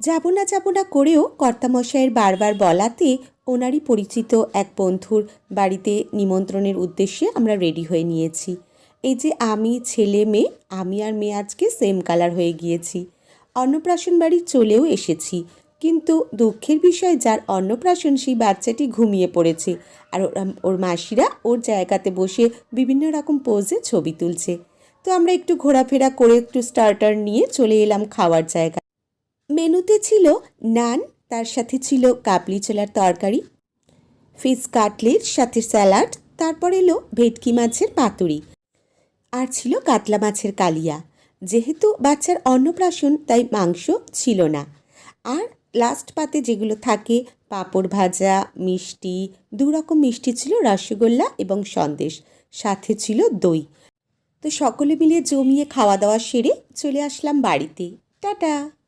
যাব না করেও কর্তামশাইয়ের বারবার বলাতে ওনারই পরিচিত এক বন্ধুর বাড়িতে নিমন্ত্রণের উদ্দেশ্যে আমরা রেডি হয়ে নিয়েছি। এই যে আমি, ছেলে, মেয়ে, আমি আর মেয়ে আজকে সেম কালার হয়ে গিয়েছি। অন্নপ্রাশন বাড়ি চলেও এসেছি, কিন্তু দুঃখের বিষয় যার অন্নপ্রাশন সেই বাচ্চাটি ঘুমিয়ে পড়েছে, আর ওর মাসিরা ওর জায়গাতে বসে বিভিন্ন রকম পোজে ছবি তুলছে। তো আমরা একটু ঘোরাফেরা করে একটু স্টার্টার নিয়ে চলে এলাম খাওয়ার জায়গা। মেনুতে ছিল নান, তার সাথে ছিল কাবলি ছোলার তরকারি, ফিশ কাটলেট সাথে স্যালাড, তারপর এলো ভেটকি মাছের পাতুরি, আর ছিল কাতলা মাছের কালিয়া। যেহেতু বাচ্চার অন্নপ্রাশন তাই মাংস ছিল না। আর লাস্ট পাতে যেগুলো থাকে পাঁপড় ভাজা, মিষ্টি, দু রকম মিষ্টি ছিল, রসগোল্লা এবং সন্দেশ, সাথে ছিল দই। তো সকলে মিলে জমিয়ে খাওয়া দাওয়া সেরে চলে আসলাম বাড়িতে। টাটা।